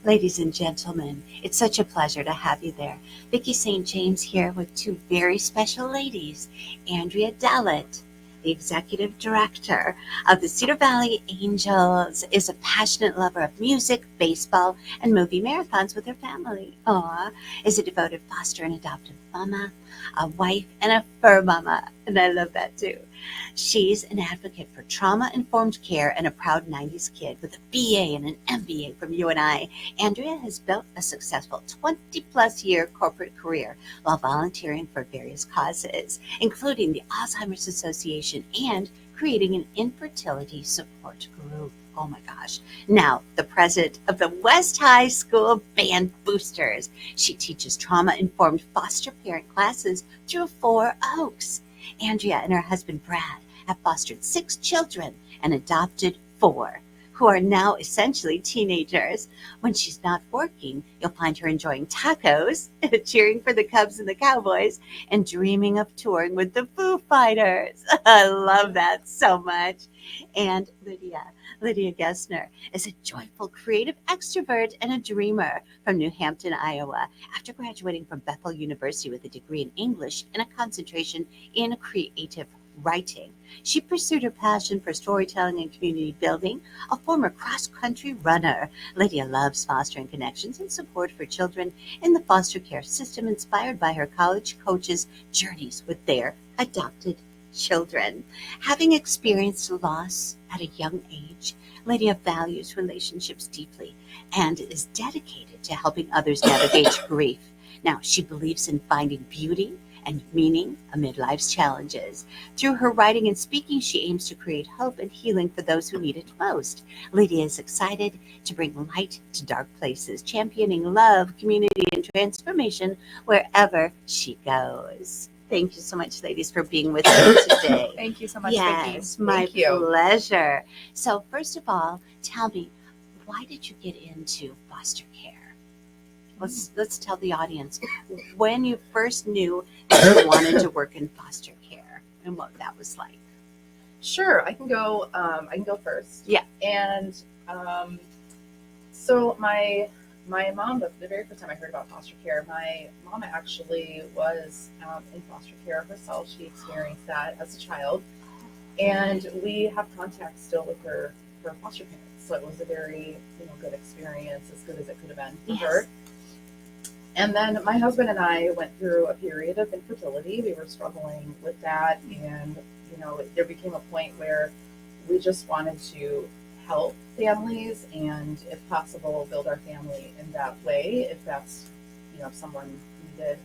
Ladies and gentlemen, it's such a pleasure to have you there. Vicki St. James here with two very special ladies. Andrea Dallett, the executive director of the Cedar Valley Angels, is a passionate lover of music, baseball, and movie marathons with her family. Aw, is a devoted foster and adoptive mama, a wife, and a fur mama. And I love that too. She's an advocate for trauma-informed care and a proud 90s kid with a BA and an MBA from UNI. Andrea has built a successful 20-plus year corporate career while volunteering for various causes, including the Alzheimer's Association and creating an infertility support group. Oh my gosh. Now, the president of the West High School Band Boosters. She teaches trauma informed foster parent classes through Four Oaks. Andrea and her husband Brad have fostered 6 children and adopted 4, who are now essentially teenagers. When she's not working, you'll find her enjoying tacos, cheering for the Cubs and the Cowboys, and dreaming of touring with the Foo Fighters. I love that so much. And Lydia Gessner is a joyful, creative extrovert and a dreamer from New Hampton, Iowa. After graduating from Bethel University with a degree in English and a concentration in creative writing, she pursued her passion for storytelling and community building. A former cross-country runner, Lydia loves fostering connections and support for children in the foster care system, inspired by her college coaches' journeys with their adopted children. Having experienced loss at a young age, Lydia values relationships deeply and is dedicated to helping others navigate grief. Now, she believes in finding beauty and meaning amid life's challenges. Through her writing and speaking, she aims to create hope and healing for those who need it most. Lydia is excited to bring light to dark places, championing love, community, and transformation wherever she goes. Thank you so much, ladies, for being with me today. Thank you so much, Yes, Vicki. my Thank you. pleasure. So, first of all, tell me, why did you get into foster care? Let's tell the audience when you first knew that you wanted to work in foster care and what that was like. Sure, I can go. I can go first. Yeah. And so my mom, the very first time I heard about foster care, my mom actually was in foster care herself. She experienced that as a child, and we have contact still with her foster parents. So it was a very good experience, as good as it could have been for her. And then my husband and I went through a period of infertility. We were struggling with that, and there became a point where we just wanted to help families and, if possible, build our family in that way. If that's if someone needed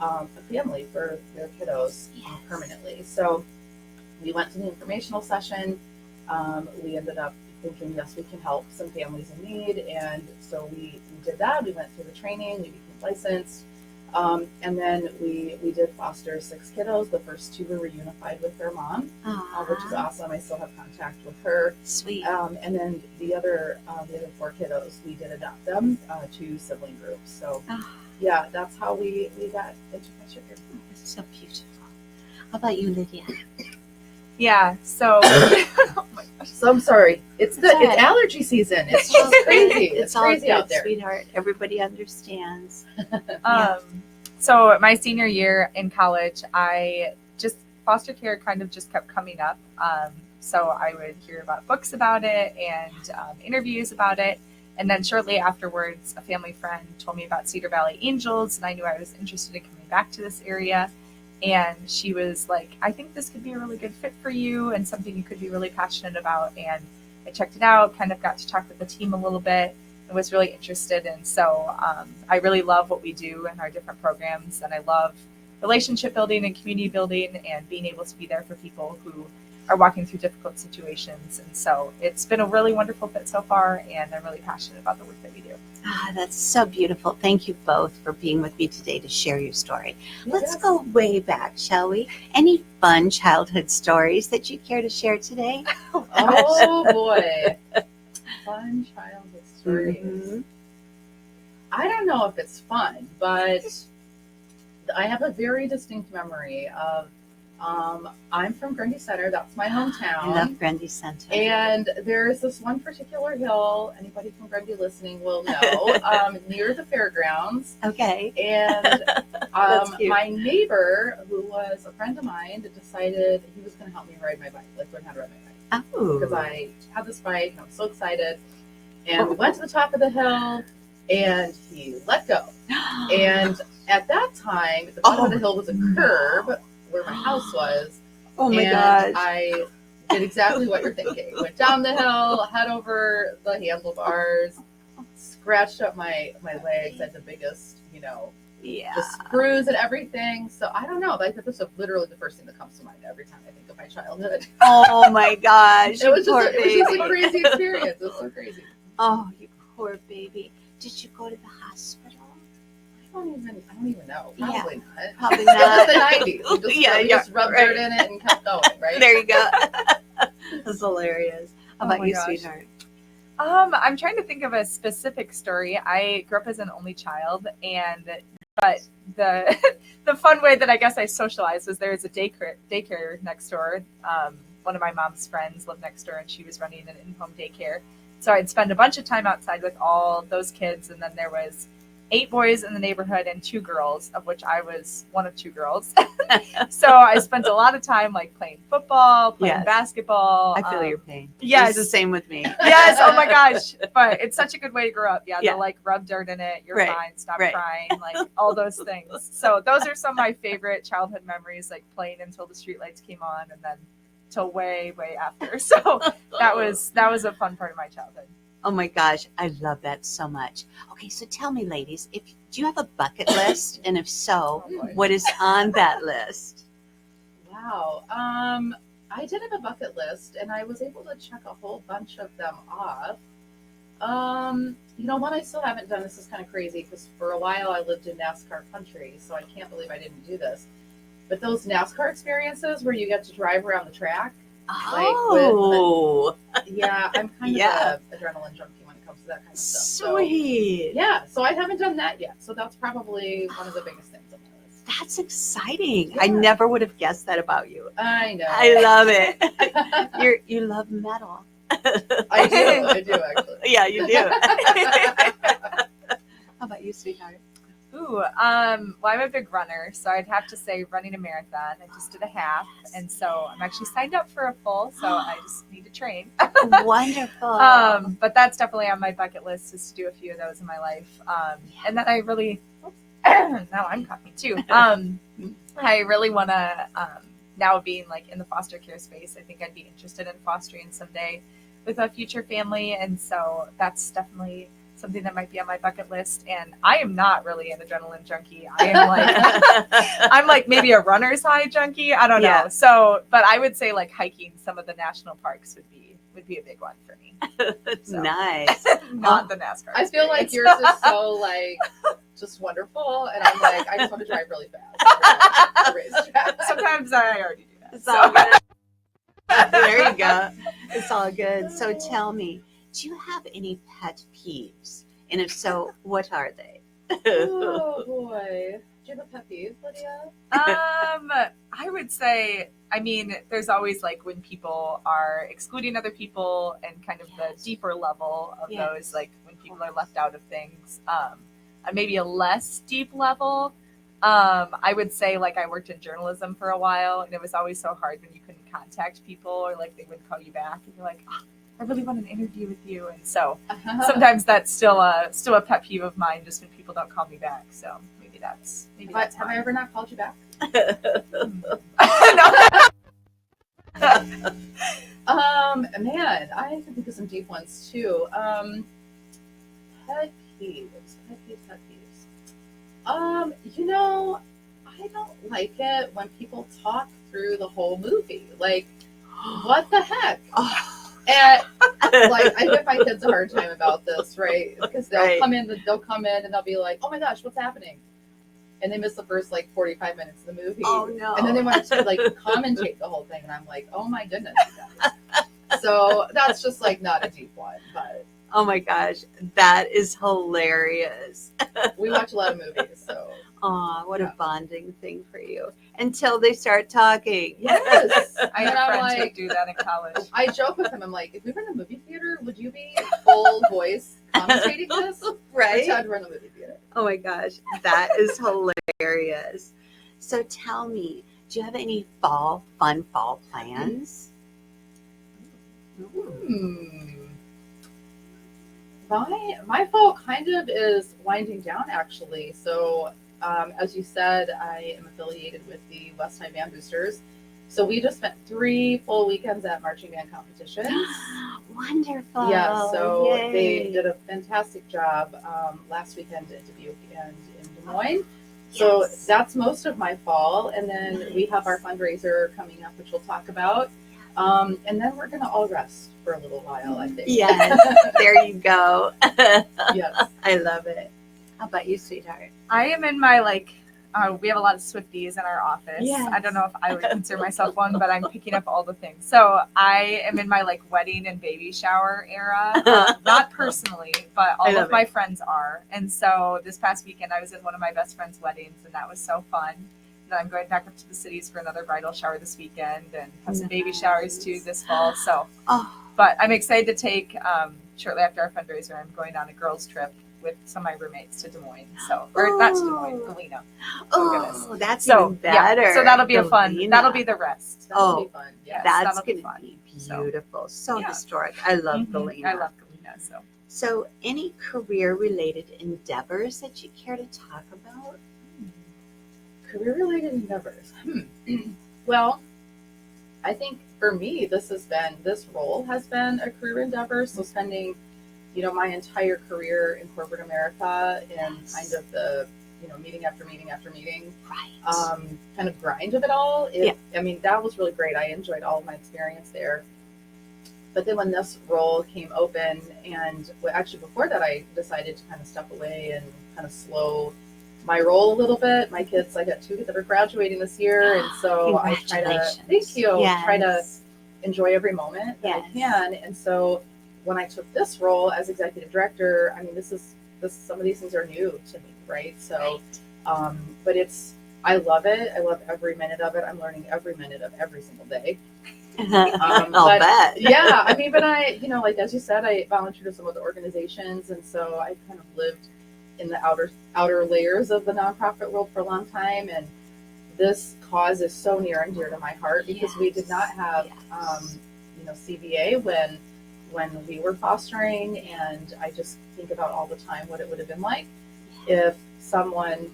a family for their kiddos permanently. So we went to the informational session. We ended up thinking, yes, we can help some families in need, and so we did that. We went through the training. We became licensed. And then we did foster 6 kiddos. The first 2 were reunified with their mom, which is awesome. I still have contact with her. Sweet. And then the other 4 kiddos, we did adopt them to sibling groups. So yeah, that's how we got into foster care. That's so beautiful. How about you, Lydia? Yeah, so oh my gosh. So I'm sorry. It's allergy season. It's just crazy. It's crazy out there, sweetheart. Everybody understands. So my senior year in college, foster care kind of just kept coming up. So I would hear about books about it and interviews about it. And then shortly afterwards, a family friend told me about Cedar Valley Angels, and I knew I was interested in coming back to this area. And she was like, I think this could be a really good fit for you and something you could be really passionate about. And I checked it out, kind of got to talk with the team a little bit, and was really interested. And so I really love what we do in our different programs. And I love relationship building and community building and being able to be there for people who are walking through difficult situations. And so it's been a really wonderful fit so far, and I'm really passionate about the work that we do. That's so beautiful. Thank you both for being with me today to share your story. Let's go way back, shall we? Any fun childhood stories that you care to share today? Oh boy. Fun childhood stories. Mm-hmm. I don't know if it's fun, but I have a very distinct memory of I'm from Grundy Center. That's my I hometown. love Grundy Center. And there's this one particular hill, anybody from Grundy listening will know, near the fairgrounds. Okay. And That's cute. my neighbor, who was a friend of mine, decided he was going to help me ride my bike, like learn how to ride my bike. Oh. Because I had this bike and I was so excited. And we went to the top of the hill and he let go. And at that time, the bottom of the hill was a curb where my house was. Oh my and gosh. I did exactly what you're thinking. Went down the hill, head over the handlebars, scratched up my legs. I had the biggest, Yeah. just bruise and everything. So I don't know. Like, this is literally the first thing that comes to mind every time I think of my childhood. Oh my gosh. It was you poor just a baby. crazy experience. It was so crazy. Oh, you poor baby. Did you go to the hospital? I don't even know. Probably not. Probably It was not. the 90s. We just rubbed right. dirt in it and kept going, right? There you go. That's hilarious. How Oh about my you, gosh. sweetheart? I'm trying to think of a specific story. I grew up as an only child, but the the fun way that I guess I socialized was there was a daycare next door. One of my mom's friends lived next door, and she was running an in-home daycare. So I'd spend a bunch of time outside with all those kids, and then there was 8 boys in the neighborhood and 2 girls, of which I was one of 2 girls. So I spent a lot of time like playing football, playing Yes. basketball. I feel your pain. Yes. It's the same with me. Yes. Oh my gosh. But it's such a good way to grow up. Yeah. Yeah. They'll like rub dirt in it. You're Right. fine. Stop Right. crying. Like all those things. So those are some of my favorite childhood memories, like playing until the streetlights came on and then till way, way after. So that was a fun part of my childhood. Oh my gosh, I love that so much. Okay, so tell me, ladies, do you have a bucket list? And if so, Oh, boy. what is on that list? Wow. I did have a bucket list, and I was able to check a whole bunch of them off. One I still haven't done. This is kind of crazy because for a while I lived in NASCAR country, so I can't believe I didn't do this. But those NASCAR experiences where you get to drive around the track, Oh, yeah, I'm kind Yeah. of an adrenaline junkie when it comes to that kind of stuff. sweet. So I haven't done that yet. So that's probably one of the biggest things on my list. That's exciting. I Yeah. never would have guessed that about you. I know. I love it. You love metal. I do actually. Yeah, you do. How about you, sweetheart? Ooh, well, I'm a big runner, so I'd have to say running a marathon. I just did a half, and so I'm actually signed up for a full, so I just need to train. Wonderful. But that's definitely on my bucket list, is to do a few of those in my life. And then I really, now I'm coughing too. I really want to, now being like in the foster care space, I think I'd be interested in fostering someday with a future family, and so that's definitely something that might be on my bucket list. And I am not really an adrenaline junkie. I am like I'm like maybe a runner's high junkie. I don't know. Yeah. So, but I would say like hiking some of the national parks would be a big one for me. So. Nice. Not the NASCAR. I feel like experience. yours is so like just wonderful, and I'm like, I just want to drive really fast. Racetrack. Sometimes I already do that. It's all good. There you go. It's all good. So tell me, do you have any pet peeves? And if so, what are they? Oh boy. Do you have a pet peeve, Lydia? I would say, I mean, there's always like when people are excluding other people and kind of the deeper level of Yes. those, like when people are left out of things. On maybe a less deep level, I would say like I worked in journalism for a while, and it was always so hard when you couldn't contact people or like they wouldn't call you back, and you're like, oh, I really want an interview with you, and so sometimes that's still a pet peeve of mine, just when people don't call me back. So maybe that's Have I ever not called you back? Man, I have to think of some deep ones too. Pet peeves. I don't like it when people talk through the whole movie. Like, what the heck? And like, I give my kids a hard time about this, right? Because they'll Right. come in and they'll be like, "Oh my gosh, what's happening?" And they miss the first like 45 minutes of the movie. Oh no. And then they want to like commentate the whole thing, and I'm like, "Oh my goodness." You guys. So that's just like not a deep one, but Oh my gosh, that is hilarious. we watch a lot of movies, so Aw, what Yeah. a bonding thing for you. Until they start talking. Yes. I And had I'm friends who like, do that in college. I joke with him. I'm like, if we were in a movie theater, would you be full voice commentating this? Or Right? Ted run a movie theater? Oh my gosh, that is hilarious. So tell me, do you have any fun fall plans? Hmm. My fall kind of is winding down actually. So as you said, I am affiliated with the West Side Band Boosters. So we just spent 3 full weekends at marching band competitions. Wonderful. Yeah, so they Yay. did a fantastic job last weekend in Dubuque and in Des Moines. So Yes. that's most of my fall. And then we have our fundraiser coming up, which we'll talk about. And then we're going to all rest for a little while, I think. Yes, there you go. Yes. I love it. How about you, sweetheart? I am in my we have a lot of Swifties in our office. Yes. I don't know if I would consider myself one, but I'm picking up all the things. So I am in my wedding and baby shower era. Not personally, but all of my friends are. And so this past weekend I was in one of my best friend's weddings, and that was so fun. And then I'm going back up to the cities for another bridal shower this weekend, and have some baby showers too this fall. So, but I'm excited to take shortly after our fundraiser. I'm going on a girls' trip with some of my roommates to Des Moines. So, or not to Des Moines, Galena. Oh, that's So even better. yeah, so that'll be a fun. Galena. That'll be the rest. That'll be fun. Yes, That's that'll going be to fun. be beautiful. So yeah. historic. I love Mhm. Galena. I love Galena. So, any career-related endeavors that you care to talk about? Career-related endeavors. Well, I think for me, this role has been a career endeavor. So spending, my entire career in corporate America and kind of the, meeting after meeting after meeting, Right. kind of grind of it all. I mean, that was really great. I enjoyed all of my experience there. But then when this role came open, and actually before that, I decided to kind of step away and kind of slow my role a little bit. My kids, I got 2 that are graduating this year, and so I try to, thank you, try to enjoy every moment that I can. And so when I took this role as executive director, I mean, some of these things are new to me, right? So, but I love it. I love every minute of it. I'm learning every minute of every single day. I'll bet. Yeah, I mean, but as you said, I volunteered with some other organizations, and so I kind of lived in the outer layers of the nonprofit world for a long time, and this cause is so near and dear to my heart because we did not have CVA when we were fostering, and I just think about all the time what it would have been like if someone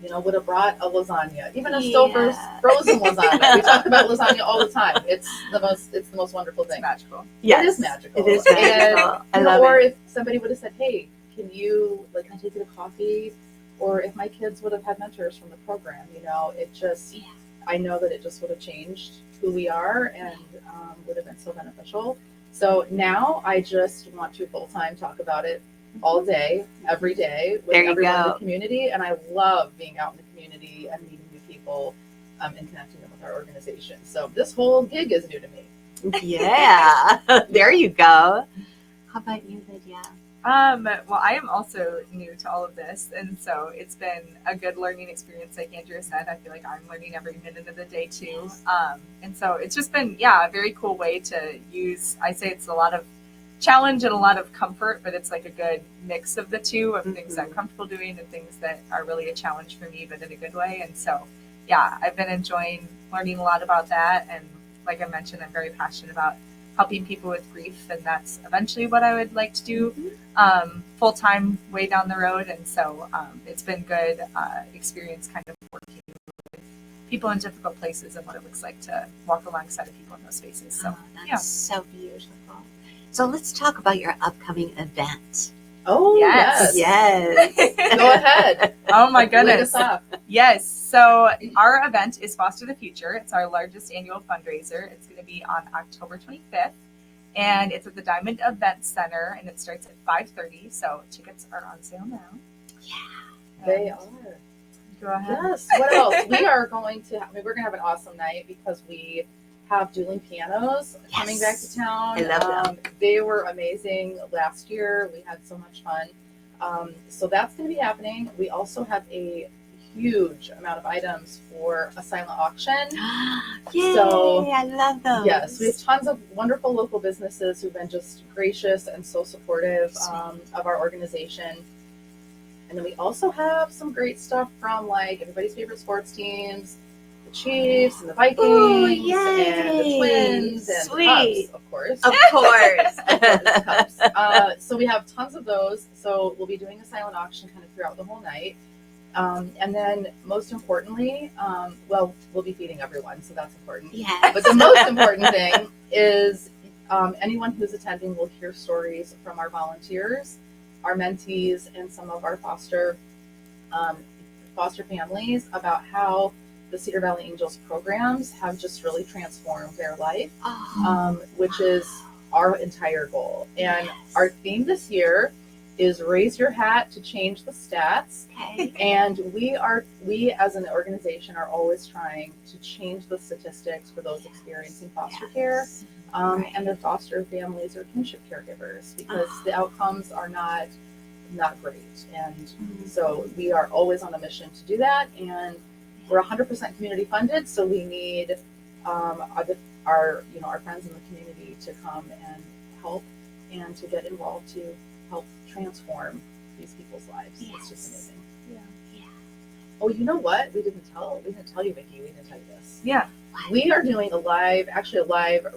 would have brought a lasagna, even a Stouffer's frozen lasagna. We talk about lasagna all the time. It's the most wonderful thing. It's magical. Yes, it is magical. It is magical. And, or if somebody would have said, "Hey, can I take you to coffee?" Or if my kids would have had mentors from the program, it just, I know that it just would have changed who we are and would have been so beneficial. So now I just want to full-time talk about it all day, every day with everyone in the community. And I love being out in the community and meeting new people and connecting them with our organization. So this whole gig is new to me. Yeah, there you go. How about you, Lydia? Well, I am also new to all of this, and so it's been a good learning experience. Like Andrea said, I feel like I'm learning every minute of the day too. And so it's just been, a very cool way to use. I say it's a lot of challenge and a lot of comfort, but it's like a good mix of the two, of things that I'm comfortable doing and things that are really a challenge for me, but in a good way. And so, I've been enjoying learning a lot about that. And like I mentioned, I'm very passionate about helping people with grief, and that's eventually what I would like to do full-time way down the road. And so it's been good experience kind of working with people in difficult places and what it looks like to walk alongside of people in those spaces. So that's so beautiful. So let's talk about your upcoming event. Oh, yes. Go ahead. Oh, my goodness. Lead us off. Yes. So our event is Foster the Future. It's our largest annual fundraiser. It's going to be on October 25th, and it's at the Diamond Event Center, and it starts at 5:30. So tickets are on sale now. Yeah. They are. Go ahead. Yes. What else? We're going to have an awesome night because we have dueling pianos coming back to town. I love them. They were amazing last year. We had so much fun. So that's going to be happening. We also have a huge amount of items for a silent auction. Yay! So, I love those. Yes, we have tons of wonderful local businesses who've been just gracious and so supportive of our organization. And then we also have some great stuff from like everybody's favorite sports teams, the Chiefs and the Vikings Ooh, and the yay. Twins and Sweet. the Cubs, of course. Of course. Of course, Cubs. So we have tons of those. So we'll be doing a silent auction kind of throughout the whole night. And then most importantly, well, we'll be feeding everyone, so that's important. Yes. But the most important thing is anyone who's attending will hear stories from our volunteers, our mentees, and some of our foster families about how the Cedar Valley Angels programs have just really transformed their life, which is our entire goal. And our theme this year is raise your hat to change the stats. Okay. And we as an organization are always trying to change the statistics for those experiencing foster care and their foster families or kinship caregivers, because the outcomes are not great. And so we are always on a mission to do that. And we're 100% community funded, so we need our friends in the community to come and help and to get involved to help transform these people's lives. Yes. It's just amazing. Yeah. Oh, you know what? We didn't tell you, Vicki. We didn't tell you this. Yeah. We are doing a live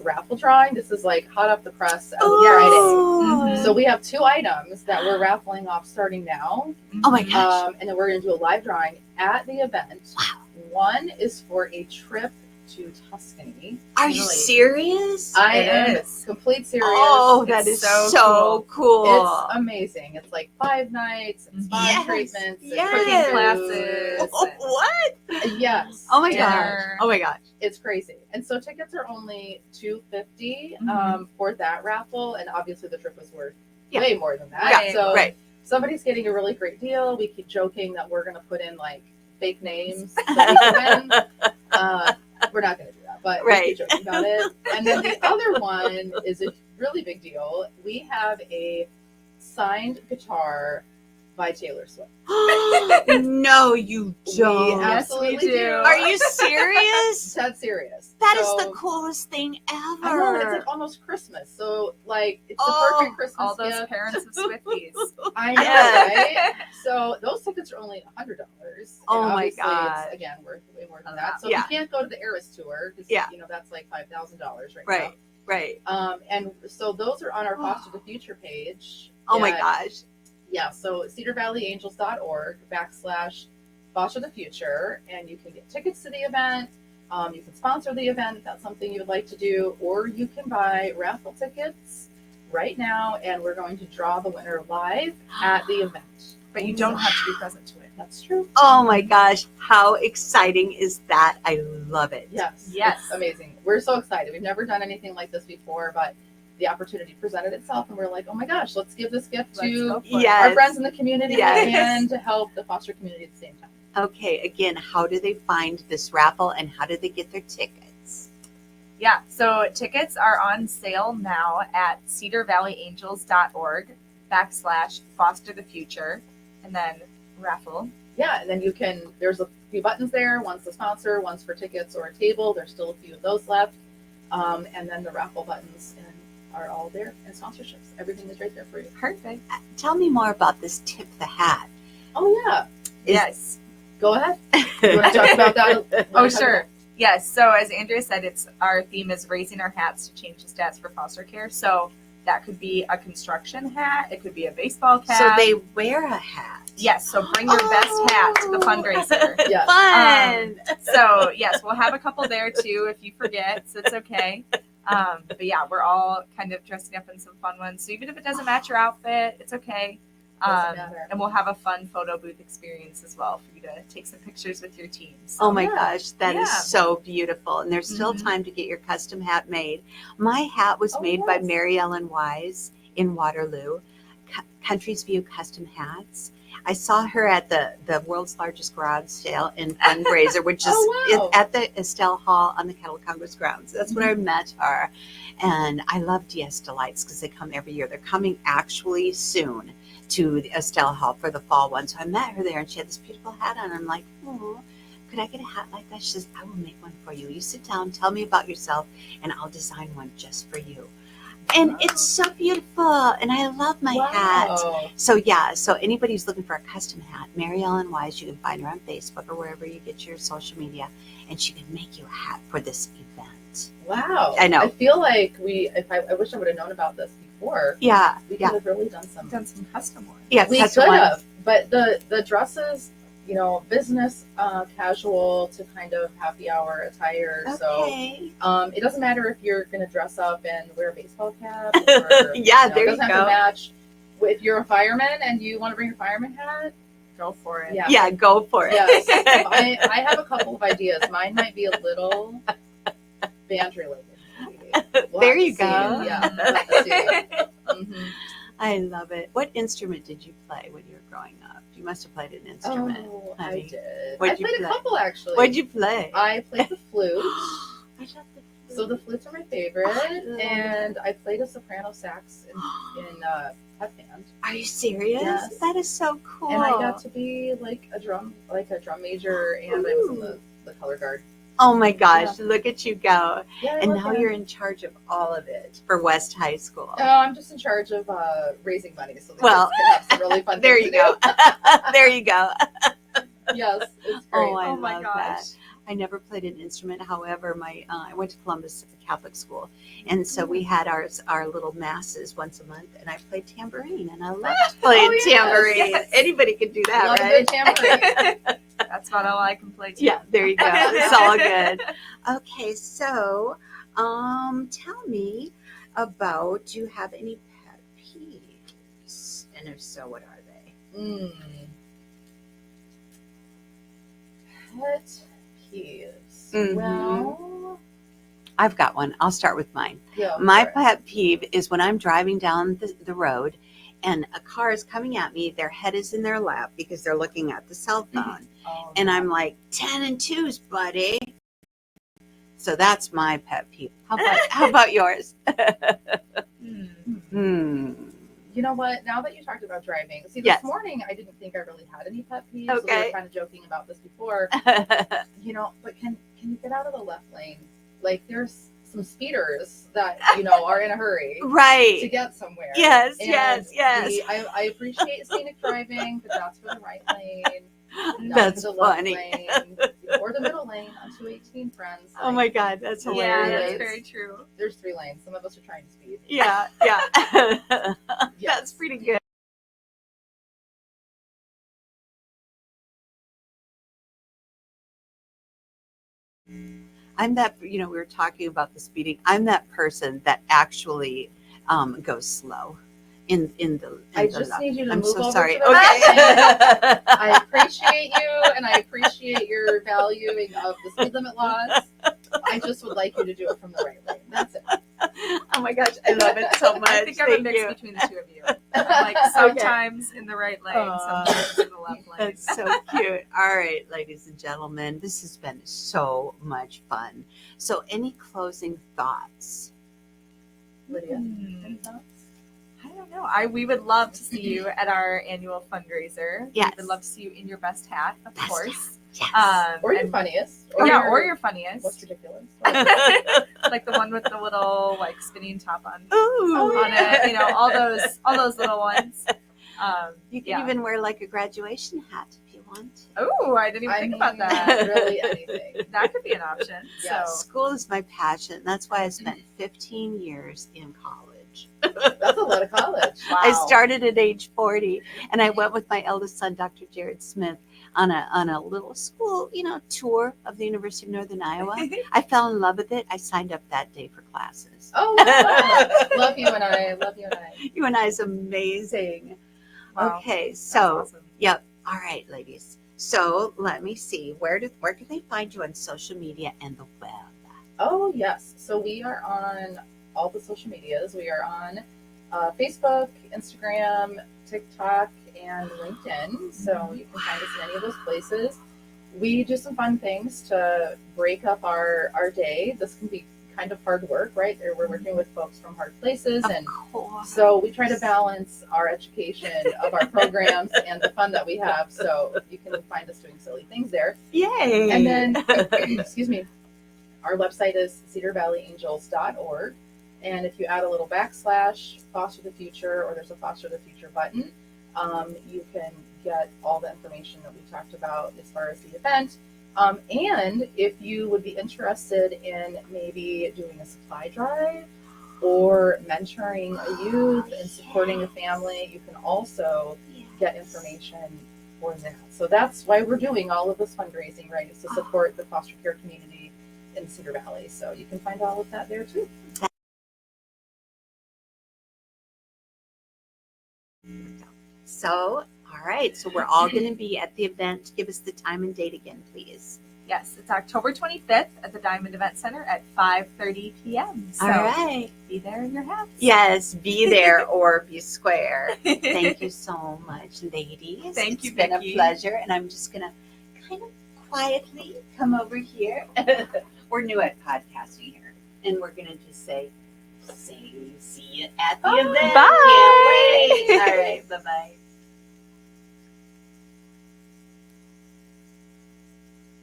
raffle drawing. This is like hot off the press as of Oh. Friday. So we have 2 items that we're raffling off starting now. Oh my gosh. And then we're going to do a live drawing at the event. Wow. One is for a trip to Tuscany. Are you serious? I It am is. complete serious. Oh, that It's is so cool. It's amazing. It's like 5 nights and spa Yes. treatments and Yes. cooking Classes. Oh, what? Yes. Oh my And gosh. Oh my gosh. It's crazy. And so tickets are only $250 Mhm. for that raffle, and obviously the trip was worth Yeah. way more than that. Yeah, So right. somebody's getting a really great deal. We keep joking that we're going to put in like fake names so we can win. We're not going to do that, but we keep joking about it. And then the other one is a really big deal. We have a signed guitar by Taylor Swift. No, you don't. We absolutely we do. do. Are you serious? Dead serious. That is So- the coolest thing ever. I know, it's like almost Christmas. So like it's the Oh, perfect Christmas All those gift. parents of Swifties. I know, Yes. right? So those tickets are only $100. Oh And my obviously gosh. It's again worth way more than that. So Yeah. you can't go to the Eras tour because Yeah. that's like $5,000 right Right. Right. now. And so those are on our Foster the Future page. Oh my at- gosh. Yeah, so cedarvalleyangels.org/Foster the Future, and you can get tickets to the event. You can sponsor the event if that's something you would like to do, or you can buy raffle tickets right now, and we're going to draw the winner live at the event. But you don't have to be present to it. That's true. Oh my gosh. How exciting is that? I love it. Yes. Yes. It's amazing. We're so excited. We've never done anything like this before, but the opportunity presented itself, and we're like, oh my gosh, let's give this gift Let's to go for it. Yes. our friends in the community Yes. and to help the foster community at the same time. Okay. Again, how do they find this raffle and how do they get their tickets? Yeah, so tickets are on sale now at cedarvalleyangels.org/Foster the Future, and then raffle. Yeah, and then there's a few buttons there. One's the sponsor, one's for tickets or a table. There's still a few of those left. And then the raffle buttons are all there, and sponsorships. Everything is right there for you. Perfect. Tell me more about this tip the hat. Oh, yeah. Yes. Go ahead. You want to talk about that? Oh, sure. Yes. So as Andrea said, our theme is raising our hats to change the stats for foster care. So that could be a construction hat. It could be a baseball cap. So they wear a hat. Yes. So bring your best hat to the fundraiser. Yes. Fun. So yes, we'll have a couple there too if you forget. So it's okay. But yeah, we're all kind of dressing up in some fun ones. So even if it doesn't match your outfit, it's okay. Doesn't matter. And we'll have a fun photo booth experience as well for you to take some pictures with your team. So, Oh my Yeah. gosh, that is Yeah. so beautiful. And there's still Mhm. time to get your custom hat made. My hat was Oh, made by yes. Mary Ellen Wise in Waterloo, Country's View Custom Hats. I saw her at the world's largest garage sale and fundraiser, which is Oh, wow. at the Estelle Hall on the Cattle Congress grounds. That's where I met her. And I love DS Delights because they come every year. They're coming actually soon. to the Estelle Hall for the fall one. So I met her there, and she had this beautiful hat on. I'm like, oh, could I get a hat like that? She says, I will make one for you. You sit down, tell me about yourself, and I'll design one just for you. And it's so beautiful, and I love my hat. Wow. So yeah, so anybody who's looking for a custom hat, Mary Ellen Wise, you can find her on Facebook or wherever you get your social media, and she can make you a hat for this event. Wow. I know. I feel like I wish I would have known about this before. Yeah, We could yeah, have really done some custom ones. yeah. we custom could ones. have, but the dresses, business casual to kind of happy hour attire. Okay. So it doesn't matter if you're going to dress up and wear a baseball cap. Or, Yeah, it there you doesn't have go. to match. If you're a fireman and you want to bring your fireman hat, Go for it. yeah. Yeah, go for it. Yes. I have a couple of ideas. Mine might be a little band related. maybe. We'll There have to you see. go. Yeah. We'll have to see. Mhm. I love it. What instrument did you play when you were growing up? You must have played an instrument. Oh, honey. I did. What'd I you played play? a couple actually. What'd you play? I played the flute. I love the So the flutes are my favorite, I love and I played a soprano sax in pep band, Are you serious? Yes. That is so cool. and I got to be like a drum major, and I was in the color guard. Oh my gosh, look at you go. Yeah, I And love now band. you're in charge of all of it for West High School. Oh, I'm just in charge of raising money, so the Well, kids can have some really fun. There things you to go. There you go. do. Yes, it's great. Oh, I Oh my love gosh. that. I never played an instrument. However, I went to Columbus Catholic School, and so we had our little masses once a month, and I played tambourine, and I loved playing yes, tambourine. yes. Anybody can do that, Love a right? good tambourine. That's about all I can play too. Yeah, there you go. It's all good. Okay, so tell me about, do you have any pet peeves? And if so, what are they? Pet peeves. Mhm. Well, I've got one. I'll start with mine. yeah. My sure. pet peeve is when I'm driving down the road and a car is coming at me, their head is in their lap because they're looking at the cell phone. Oh, And yeah. I'm like, 10 and 2s, buddy. So that's my pet peeve. How about yours? Hmm. You know what? Now that you talked about driving, see, this Yes. morning I didn't think I really had any pet peeves. We Okay. were kind of joking about this before, but can you get out of the left lane? Like, there's some speeders that are in a hurry to Right. get somewhere. Yes, And yes. I appreciate scenic driving, but that's for the right lane. Not That's for the left funny. lane, or the middle lane on 218, friends. Oh my God, that's Yeah, hilarious. that's very true. There's 3 lanes. Some of us are trying to speed. Yeah. Yes. That's pretty good. I'm that, we were talking about the speeding. I'm that person that actually goes slow in the. I just need you to I'm move so over sorry. to the right lane. Okay. I appreciate you, and I appreciate your valuing of the speed limit laws. I just would like you to do it from the right lane. That's it. Oh my gosh, I love it so much. I think I'm a Thank mix you. between the two of you. Like sometimes in the right lane, Aw. sometimes in the left lane. That's so cute. All right, ladies and gentlemen, this has been so much fun. So, any closing thoughts? Lydia, Hmm. any thoughts? I don't know. We would love to see you at our annual fundraiser. Yes. We would love to see you in your best hat, of Best course. Yes. Or your and- funniest. or your most funniest. ridiculous. Like the one with the little like spinning top on Ooh. on it. All those little ones. You can yeah. even wear like a graduation hat if you want. Oh, I didn't even think about that. Really anything. That could be an option. Yes. School is my passion. That's why I spent 15 years in college. That's a lot of college. Wow. I started at age 40, and I went with my eldest son, Dr. Jared Smith, on a little school, tour of the University of Northern Iowa. I fell in love with it. I signed up that day for classes. Oh, wow. Love you and I. Love you and I. You and I is amazing. Wow. Okay, That's so awesome. yep. All right, ladies. So let me see. Where can they find you on social media and the web? Oh, yes. So we are on all the social medias. We are on Facebook, Instagram, TikTok, and LinkedIn. So you can find us in any of those places. We do some fun things to break up our day. This can be kind of hard work, right? We're working with folks from hard places, Of and course. so we try to balance our education of our programs and the fun that we have. So you can find us doing silly things there. Yay. And then, excuse me, our website is cedarvalleyangels.org. And if you add a little backslash foster the future, or there's a foster the future button, you can get all the information that we talked about as far as the event. And if you would be interested in maybe doing a supply drive or mentoring a youth and supporting a family, you can also get information for that. So that's why we're doing all of this fundraising, right? Is to support the foster care community in Cedar Valley. So you can find all of that there too. So, all right. So we're all going to be at the event. Give us the time and date again, please. Yes, it's October 25th at the Diamond Event Center at 5:30 p.m. So All right. be there in your house. Yes, be there or be square. Thank you so much, ladies. Thank you, It's been Vicki. a pleasure. And I'm just going to kind of quietly come over here. We're new at podcasting here. And we're going to just say, see you at the event. Bye. Can't wait. All right. Bye-bye.